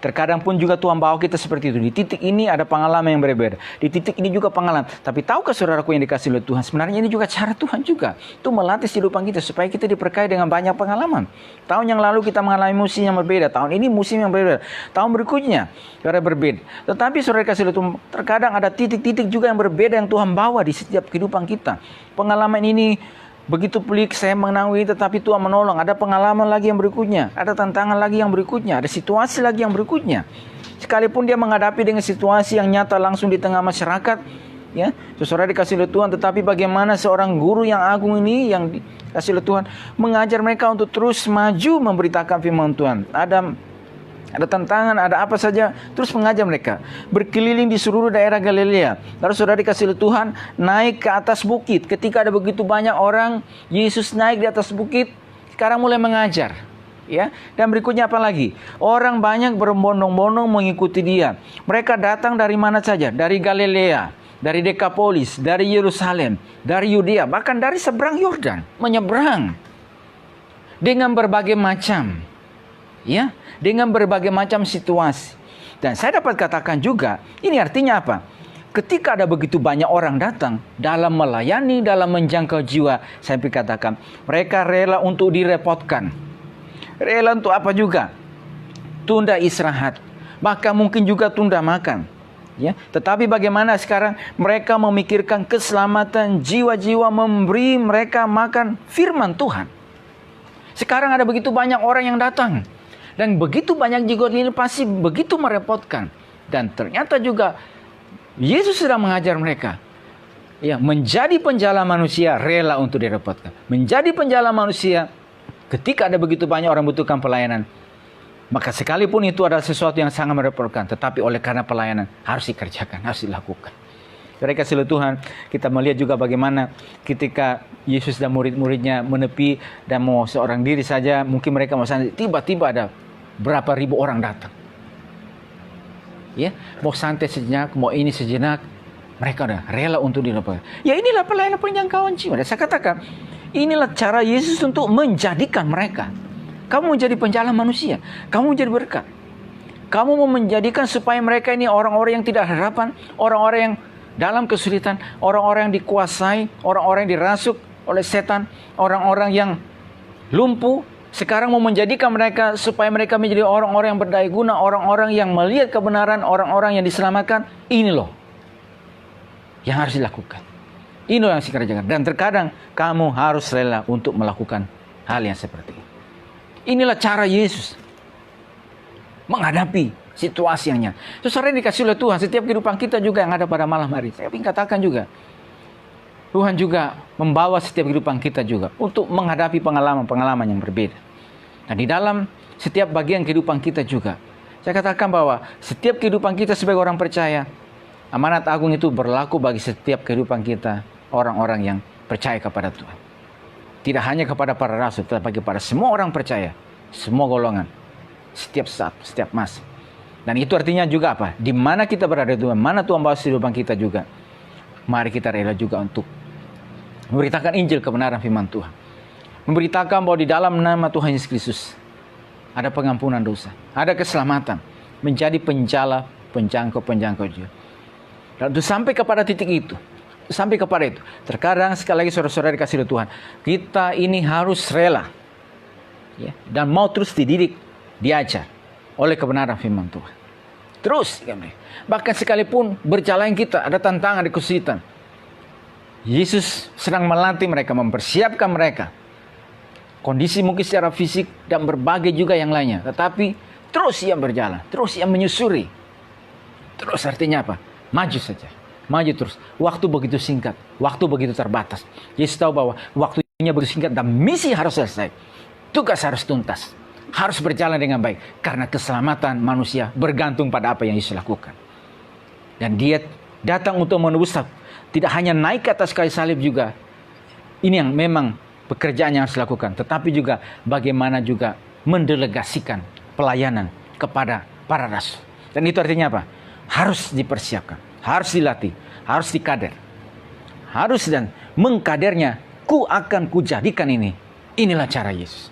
Terkadang pun juga Tuhan bawa kita seperti itu. Di titik ini ada pengalaman yang berbeda. Di titik ini juga pengalaman. Tapi tahukah saudaraku yang dikasih oleh Tuhan? Sebenarnya ini juga cara Tuhan juga. Itu melatih kehidupan kita supaya kita diberkahi dengan banyak pengalaman. Tahun yang lalu kita mengalami musim yang berbeda. Tahun ini musim yang berbeda. Tahun berikutnya saudara berbeda. Tetapi saudara dikasih oleh Tuhan, terkadang ada titik-titik juga yang berbeda yang Tuhan bawa di setiap kehidupan kita. Pengalaman ini begitu pelik, saya menangui, tetapi Tuhan menolong. Ada pengalaman lagi yang berikutnya, ada tantangan lagi yang berikutnya, ada situasi lagi yang berikutnya. Sekalipun dia menghadapi dengan situasi yang nyata langsung di tengah masyarakat, ya, saudara dikasih oleh Tuhan, tetapi bagaimana seorang guru yang agung ini yang dikasih oleh Tuhan mengajar mereka untuk terus maju memberitakan firman Tuhan. Ada tantangan, ada apa saja, terus mengajar mereka. Berkeliling di seluruh daerah Galilea. Lalu saudara dikasih oleh Tuhan, naik ke atas bukit. Ketika ada begitu banyak orang, Yesus naik di atas bukit, sekarang mulai mengajar. Ya, dan berikutnya apa lagi? Orang banyak berbondong-bondong mengikuti dia. Mereka datang dari mana saja? Dari Galilea, dari Dekapolis, dari Yerusalem, dari Yudea, bahkan dari seberang Yordan. Menyeberang. Dengan berbagai macam. Ya, dengan berbagai macam situasi. Dan saya dapat katakan juga, ini artinya apa? Ketika ada begitu banyak orang datang dalam melayani, dalam menjangkau jiwa, saya katakan mereka rela untuk direpotkan. Rela untuk apa juga? Tunda istirahat, bahkan mungkin juga tunda makan. Ya, tetapi bagaimana sekarang mereka memikirkan keselamatan jiwa-jiwa, memberi mereka makan firman Tuhan. Sekarang ada begitu banyak orang yang datang. Dan begitu banyak juga ini pasti begitu merepotkan. Dan ternyata juga Yesus sedang mengajar mereka. Ya, menjadi penjala manusia rela untuk direpotkan. Menjadi penjala manusia ketika ada begitu banyak orang butuhkan pelayanan. Maka sekalipun itu adalah sesuatu yang sangat merepotkan. Tetapi oleh karena pelayanan harus dikerjakan, harus dilakukan. Mereka kasih Tuhan, kita melihat juga bagaimana ketika Yesus dan murid-muridnya menepi dan mau seorang diri saja, mungkin mereka mau santai, tiba-tiba ada berapa ribu orang datang. Ya, mau santai sejenak, mau ini sejenak, mereka udah rela untuk dilepaskan. Ya, inilah pelayanan penjangkauan jiwa. Dan saya katakan, inilah cara Yesus untuk menjadikan mereka. Kamu menjadi penjala manusia, kamu menjadi berkat. Kamu mau menjadikan supaya mereka ini orang-orang yang tidak ada harapan, orang-orang yang dalam kesulitan, orang-orang yang dikuasai, orang-orang yang dirasuk oleh setan, orang-orang yang lumpuh. Sekarang mau menjadikan mereka supaya mereka menjadi orang-orang yang berdaya guna, orang-orang yang melihat kebenaran, orang-orang yang diselamatkan. Ini loh yang harus dilakukan. Ini loh yang harus dikerjakan. Dan terkadang kamu harus rela untuk melakukan hal yang seperti ini. Inilah cara Yesus menghadapi situasinya. Saudara yang dikasih oleh Tuhan, setiap kehidupan kita juga yang ada pada malam hari. Saya ingin katakan juga, Tuhan juga membawa setiap kehidupan kita juga untuk menghadapi pengalaman-pengalaman yang berbeda. Dan di dalam setiap bagian kehidupan kita juga, saya katakan bahwa setiap kehidupan kita sebagai orang percaya, amanat agung itu berlaku bagi setiap kehidupan kita, orang-orang yang percaya kepada Tuhan. Tidak hanya kepada para rasul, tetapi kepada semua orang percaya, semua golongan, setiap saat, setiap masa. Dan itu artinya juga apa? Di mana kita berada Tuhan, mana Tuhan bawa kehidupan kita juga, mari kita rela juga untuk memberitakan Injil kebenaran firman Tuhan. Memberitakan bahwa di dalam nama Tuhan Yesus Kristus ada pengampunan dosa, ada keselamatan, menjadi penjala, penjangkau juga. Dan untuk sampai kepada titik itu, sampai kepada itu, terkadang sekali lagi saudara-saudara dikasih oleh Tuhan, kita ini harus rela, ya, dan mau terus dididik, diajar oleh kebenaran firman Tuhan. Terus, bahkan sekalipun berjalan kita ada tantangan, ada kesulitan, Yesus sedang melatih mereka, mempersiapkan mereka. Kondisi mungkin secara fisik dan berbagai juga yang lainnya. Tetapi terus ia berjalan, terus ia menyusuri. Terus artinya apa? Maju saja, maju terus. Waktu begitu singkat, waktu begitu terbatas. Yesus tahu bahwa waktunya begitu singkat dan misi harus selesai. Tugas harus tuntas, harus berjalan dengan baik. Karena keselamatan manusia bergantung pada apa yang Yesus lakukan. Dan dia datang untuk menebus, tidak hanya naik ke atas kayu salib juga. Ini yang memang pekerjaan yang harus dilakukan. Tetapi juga bagaimana juga mendelegasikan pelayanan kepada para rasul. Dan itu artinya apa? Harus dipersiapkan, harus dilatih, harus dikader. Harus dan mengkadernya, ku akan kujadikan ini. Inilah cara Yesus.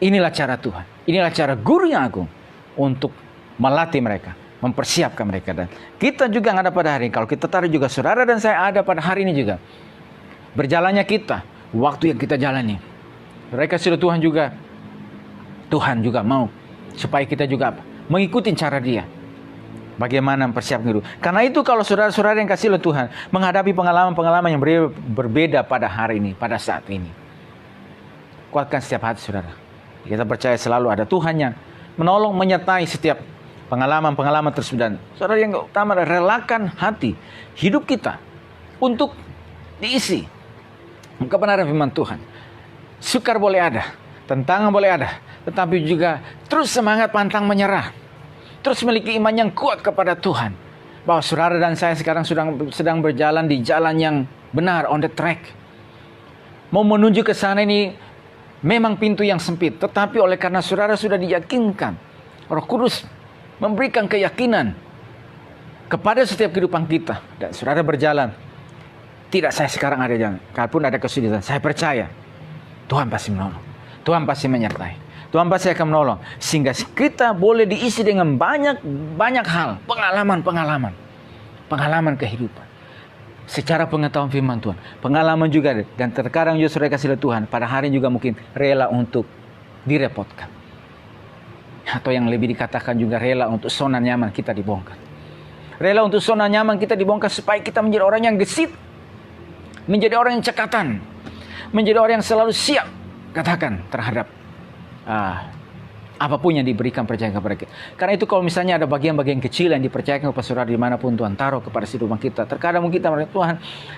Inilah cara Tuhan. Inilah cara guru yang agung untuk melatih mereka, mempersiapkan mereka. Dan kita juga ada pada hari ini. Kalau kita taruh juga saudara dan saya ada pada hari ini juga. Berjalannya kita, waktu yang kita jalani. Mereka sudah Tuhan juga mau supaya kita juga mengikuti cara dia. Bagaimana mempersiapkan dulu. Karena itu kalau saudara-saudara yang kasih oleh Tuhan menghadapi pengalaman-pengalaman yang berbeda pada hari ini, pada saat ini. Kuatkan setiap hati saudara. Kita percaya selalu ada Tuhan yang menolong, menyertai setiap pengalaman-pengalaman tersebut. Dan saudara yang utama, relakan hati, hidup kita untuk diisi kebenaran firman Tuhan. Sukar boleh ada, tentangan boleh ada, tetapi juga terus semangat, pantang menyerah. Terus memiliki iman yang kuat kepada Tuhan. Bahwa saudara dan saya sekarang sedang berjalan di jalan yang benar, on the track. Mau menuju ke sana ini memang pintu yang sempit, tetapi oleh karena saudara sudah diyakinkan, Roh Kudus memberikan keyakinan kepada setiap kehidupan kita. Dan saudara berjalan. Tidak saya sekarang ada jalan. Kalaupun ada kesulitan, saya percaya Tuhan pasti menolong. Tuhan pasti menyertai. Tuhan pasti akan menolong. Sehingga kita boleh diisi dengan banyak hal. Pengalaman kehidupan. Secara pengetahuan firman Tuhan. Pengalaman juga. Dan terkadang juga saudara kasih Tuhan. Pada hari ini juga mungkin rela untuk direpotkan. Atau yang lebih dikatakan juga rela untuk zona nyaman kita dibongkar. Rela untuk zona nyaman kita dibongkar supaya kita menjadi orang yang gesit. Menjadi orang yang cekatan. Menjadi orang yang selalu siap. Katakan terhadap apapun yang diberikan percaya kepada kita. Karena itu kalau misalnya ada bagian-bagian kecil yang dipercayakan kepada saudara dimanapun Tuhan taruh kepada kehidupan kita. Terkadang mungkin kita merasa Tuhan,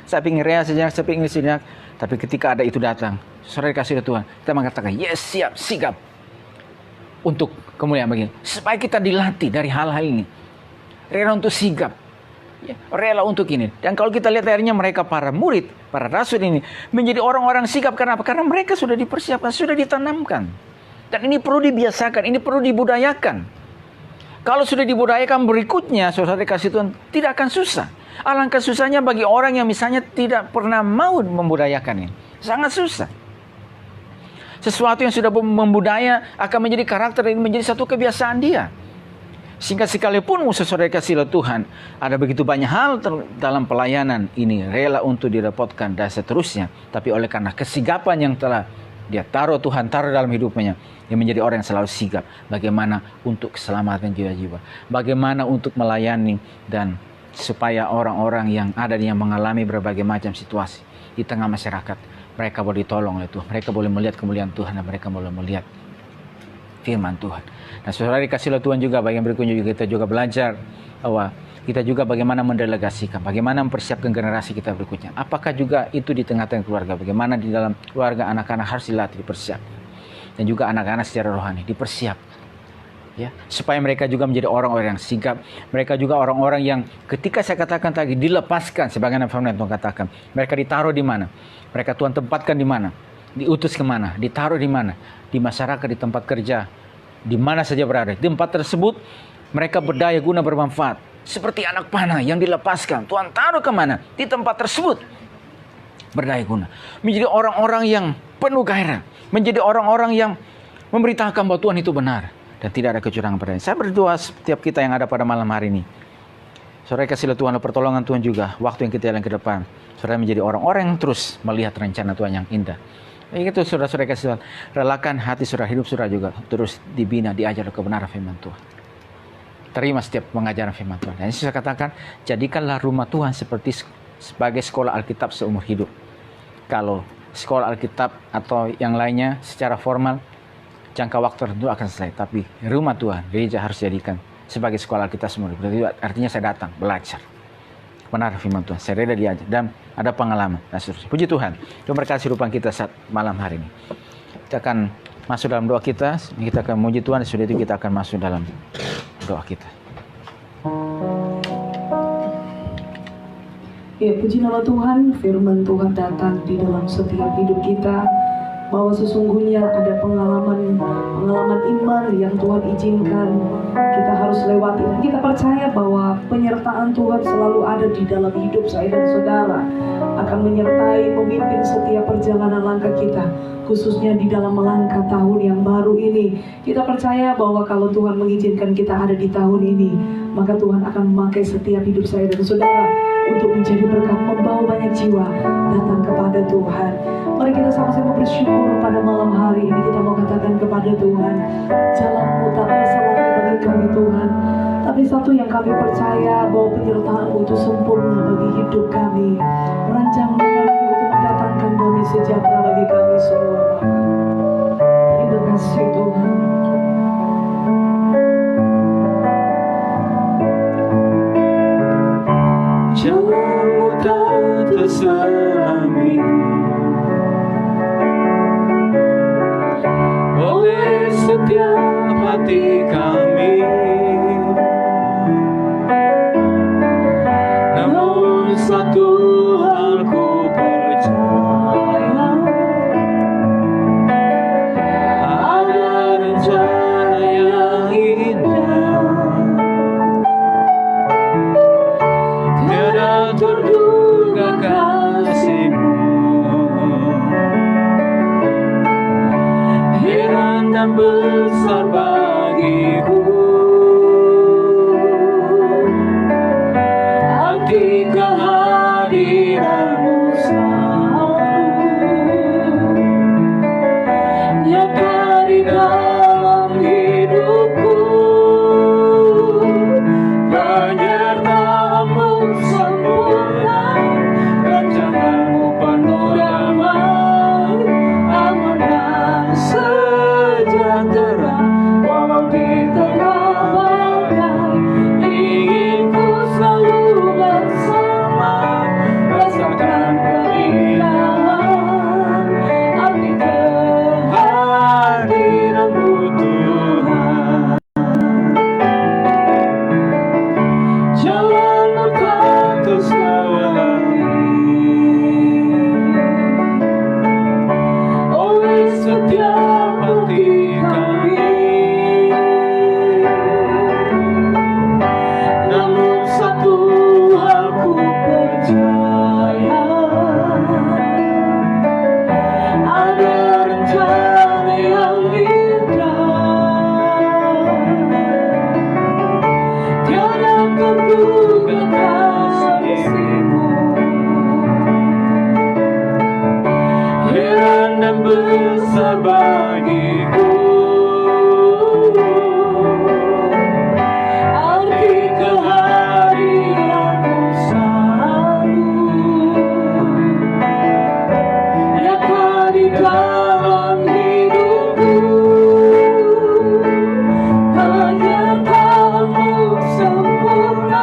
saya ingin rea sejenak, saya ingin sejenak. Tapi ketika ada itu datang, saudara dikasih oleh Tuhan, kita mengatakan yes, siap, sigap. Untuk kemuliaan begini. Supaya kita dilatih dari hal-hal ini. Rela untuk sigap. Ya, rela untuk ini. Dan kalau kita lihat akhirnya mereka para murid, para rasul ini menjadi orang-orang sigap. Karena apa? Karena mereka sudah dipersiapkan, sudah ditanamkan. Dan ini perlu dibiasakan, ini perlu dibudayakan. Kalau sudah dibudayakan berikutnya, saudara dikasih Tuhan, tidak akan susah. Alangkah susahnya bagi orang yang misalnya tidak pernah mau membudayakan ini. Sangat susah. Sesuatu yang sudah membudaya akan menjadi karakter ini, menjadi satu kebiasaan dia. Sehingga sekalipun musuh saudara kasih oleh Tuhan, ada begitu banyak hal dalam pelayanan ini, rela untuk direpotkan dan seterusnya. Tapi oleh karena kesigapan yang telah dia Tuhan taruh dalam hidupnya, dia menjadi orang yang selalu sigap. Bagaimana untuk keselamatan jiwa-jiwa, bagaimana untuk melayani, dan supaya orang-orang yang ada yang mengalami berbagai macam situasi di tengah masyarakat, mereka boleh ditolong oleh Tuhan, mereka boleh melihat kemuliaan Tuhan, dan mereka boleh melihat firman Tuhan. Nah saudara dikasih oleh Tuhan juga, bagian berikutnya juga kita juga belajar bahwa kita juga bagaimana mendelegasikan, bagaimana mempersiapkan generasi kita berikutnya. Apakah juga itu di tengah-tengah keluarga, bagaimana di dalam keluarga anak-anak harus dilatih, dipersiapkan. Dan juga anak-anak secara rohani dipersiapkan. Ya, supaya mereka juga menjadi orang-orang yang sigap. Mereka juga orang-orang yang ketika saya katakan tadi dilepaskan, sebagaimana firman Tuhan katakan, mereka ditaruh di mana? Mereka Tuhan tempatkan di mana? Diutus kemana? Ditaruh di mana? Di masyarakat, di tempat kerja, di mana saja berada. Di tempat tersebut mereka berdaya guna bermanfaat. Seperti anak panah yang dilepaskan, Tuhan taruh kemana? Di tempat tersebut berdaya guna. Menjadi orang-orang yang penuh gairah, menjadi orang-orang yang memberitakan bahwa Tuhan itu benar dan tidak ada kecurangan padanya. Saya berdoa setiap kita yang ada pada malam hari ini, saudara kasih Tuhan, pertolongan Tuhan juga, waktu yang kita jalan ke depan, saudara menjadi orang-orang yang terus melihat rencana Tuhan yang indah. Itu saudara-saudara kasih Tuhan, relakan hati saudara, hidup saudara juga terus dibina, diajar kebenaran firman Tuhan. Terima setiap pengajaran firman Tuhan. Dan saya katakan, jadikanlah rumah Tuhan sebagai sekolah Alkitab seumur hidup. Kalau sekolah Alkitab atau yang lainnya secara formal, jangka waktu tertentu akan selesai. Tapi rumah Tuhan, gereja harus jadikan sebagai sekolah Alkitab seumur hidup. Artinya saya datang, belajar. Benar firman Tuhan, saya rela diajar. Dan ada pengalaman. Dan seterusnya. Puji Tuhan. Tuhan berkati kehidupan kita saat malam hari ini. Kita akan masuk dalam doa kita. Kita akan memuji Tuhan. Sudah itu kita akan masuk dalam doa kita. Ya, puji nama Tuhan, firman Tuhan datang di dalam setiap hidup kita, bahwa sesungguhnya ada pengalaman iman yang Tuhan izinkan kita harus lewati. Dan kita percaya bahwa penyertaan Tuhan selalu ada di dalam hidup saya dan saudara, akan menyertai, memimpin setiap perjalanan langkah kita, khususnya di dalam melangkah tahun yang baru ini. Kita percaya bahwa kalau Tuhan mengizinkan kita ada di tahun ini, maka Tuhan akan memakai setiap hidup saya dan saudara untuk menjadi berkat, membawa banyak jiwa datang kepada Tuhan. Mari kita sama-sama bersyukur pada malam hari ini. Kita mau katakan kepada Tuhan, jalan-Mu tak tersalah bagi kami Tuhan, tapi satu yang kami percaya, bahwa penyertaan-Mu itu sempurna bagi hidup kami. Rancangan-Mu itu mendatangkan damai sejahtera bagi kami semua. Terima kasih Tuhan. Jalan-Mu tak terselami oleh setiap hati kami, namun satu hal ku percaya, ada rencana yang indah, tiada terduga kasih-Mu, heran dan besar bagiku, arti kehadiran-Mu selalu nyata di dalam hidupku. Penyertaan-Mu sempurna, rancangan-Mu penuh damai, aman dan sejahtera. Walau di tengah badai, ingin ku selalu bersama, rasakan keindahan arti kehadiran-Mu Tuhan. Jalan-Mu tak tersawahi oleh setiap hati kami, namun satu hal ku percaya, ada rencana yang indah, tiada terduga kasih-Mu, heran dan besar bagiku, arti kehadiran-Mu selalu nyata di dalam hidupku. Penyertaan-Mu sempurna,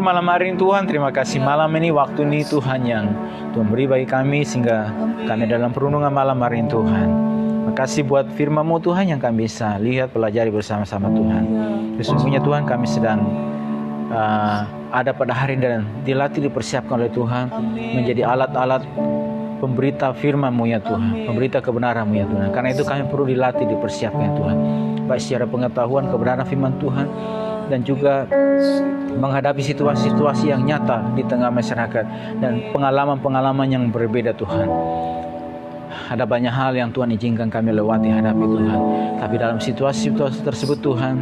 malam hari ini Tuhan. Terima kasih malam ini, waktu ini Tuhan yang Tuhan beri bagi kami sehingga kami dalam perundungan malam hari ini Tuhan. Terima kasih buat firman-Mu Tuhan yang kami bisa lihat, pelajari bersama-sama Tuhan. Sesungguhnya Tuhan kami sedang ada pada hari ini dan dilatih, dipersiapkan oleh Tuhan menjadi alat-alat pemberita firman-Mu ya Tuhan, pemberita kebenaran-Mu ya Tuhan. Karena itu kami perlu dilatih, dipersiapkan ya Tuhan, baik secara pengetahuan kebenaran firman Tuhan dan juga menghadapi situasi-situasi yang nyata di tengah masyarakat dan pengalaman-pengalaman yang berbeda Tuhan. Ada banyak hal yang Tuhan izinkan kami lewati, hadapi Tuhan. Tapi dalam situasi-situasi tersebut Tuhan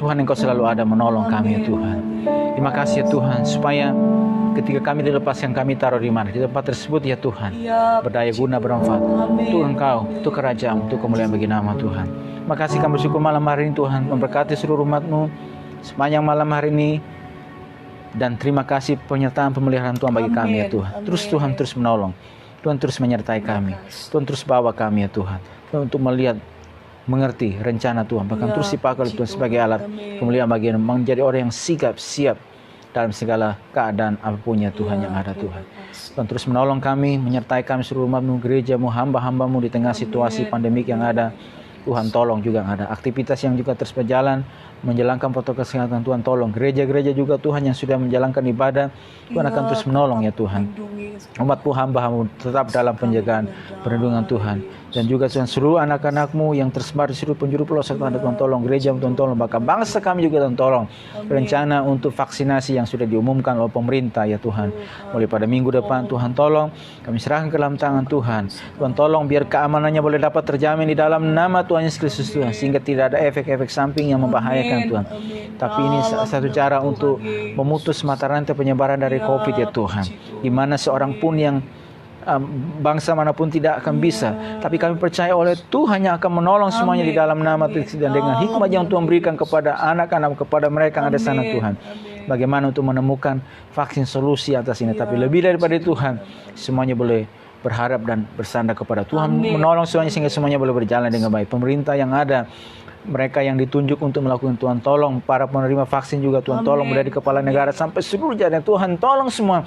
Engkau selalu ada menolong kami ya Tuhan. Terima kasih ya Tuhan, supaya ketika kami dilepaskan, kami taruh di mana, di tempat tersebut ya Tuhan, berdaya guna, bermanfaat untuk Engkau, untuk kerajaan, untuk kemuliaan bagi nama Tuhan. Terima kasih kami bersyukur malam hari ini Tuhan, memberkati seluruh umat-Mu sepanjang malam hari ini. Dan terima kasih penyertaan pemeliharaan Tuhan bagi kami ya Tuhan. Tuhan terus menolong, Tuhan terus menyertai kami, Tuhan terus bawa kami ya Tuhan, untuk melihat, mengerti rencana Tuhan, bahkan terus dipakai oleh Tuhan sebagai alat kemuliaan bagi menjadi orang yang siap dalam segala keadaan apapun ya Tuhan yang ada Tuhan. Tuhan terus menolong kami, menyertai kami seluruh umat-Mu, gereja-Mu, hamba-hamba-Mu di tengah situasi pandemik yang ada. Tuhan tolong juga ada aktivitas yang juga terus berjalan menjalankan protokol kesehatan. Tuhan tolong gereja-gereja juga Tuhan yang sudah menjalankan ibadah. Tuhan akan terus menolong ya Tuhan. Umat-Mu, hamba-Mu tetap dalam penjagaan perlindungan Tuhan. Dan juga Tuhan seluruh anak-anak-Mu yang tersebar di seluruh penjuru pelosok Tuhan tolong, gereja Tuhan tolong, bahkan bangsa kami juga Tuhan tolong. Rencana untuk vaksinasi yang sudah diumumkan oleh pemerintah ya Tuhan, mulai pada minggu depan Tuhan tolong, kami serahkan ke dalam tangan Tuhan. Tuhan tolong biar keamanannya boleh dapat terjamin di dalam nama Tuhan Yesus Kristus Tuhan, sehingga tidak ada efek-efek samping yang membahayakan Tuhan. Tapi ini satu cara untuk memutus mata rantai penyebaran dari COVID ya Tuhan, di mana seorang pun yang bangsa manapun tidak akan bisa, tapi kami percaya oleh Tuhan yang akan menolong semuanya di dalam nama Tuhan, dan dengan hikmah yang Tuhan berikan kepada anak-anak, kepada mereka yang ada sana Tuhan, bagaimana untuk menemukan vaksin solusi atas ini. Tapi lebih daripada Tuhan, semuanya boleh berharap dan bersandar kepada Tuhan menolong semuanya sehingga semuanya boleh berjalan dengan baik. Pemerintah yang ada, mereka yang ditunjuk untuk melakukan, Tuhan tolong. Para penerima vaksin juga Tuhan tolong, mulai di kepala negara sampai seluruh jajaran, Tuhan tolong semua.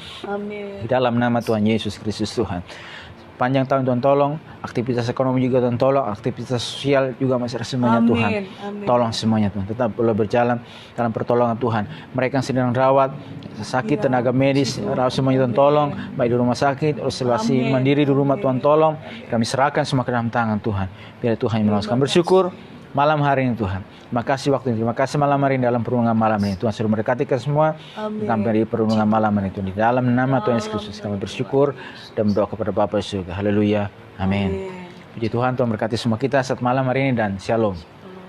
Di dalam nama Tuhan Yesus Kristus Tuhan. Panjang tahun Tuhan tolong, aktivitas ekonomi juga Tuhan tolong, aktivitas sosial juga masyarakat semuanya Tuhan. Tolong semuanya Tuhan, tetap boleh berjalan dalam pertolongan Tuhan. Mereka yang sedang rawat, sakit, tenaga medis, rawat semuanya Tuhan tolong, baik di rumah sakit, isolasi mandiri di rumah Tuhan tolong. Kami serahkan semua ke dalam tangan Tuhan. Biar Tuhan yang menolong. Kami bersyukur malam hari ini Tuhan. Terima kasih waktu ini. Terima kasih malam hari ini dalam perundungan malam ini. Tuhan suruh memberkati kita semua sampai di perundungan malam ini Tuhan. Di dalam nama Tuhan Yesus Kristus kami bersyukur dan berdoa kepada Bapa di surga. Haleluya. Amin. Puji Tuhan, Tuhan berkati semua kita saat malam hari ini dan shalom.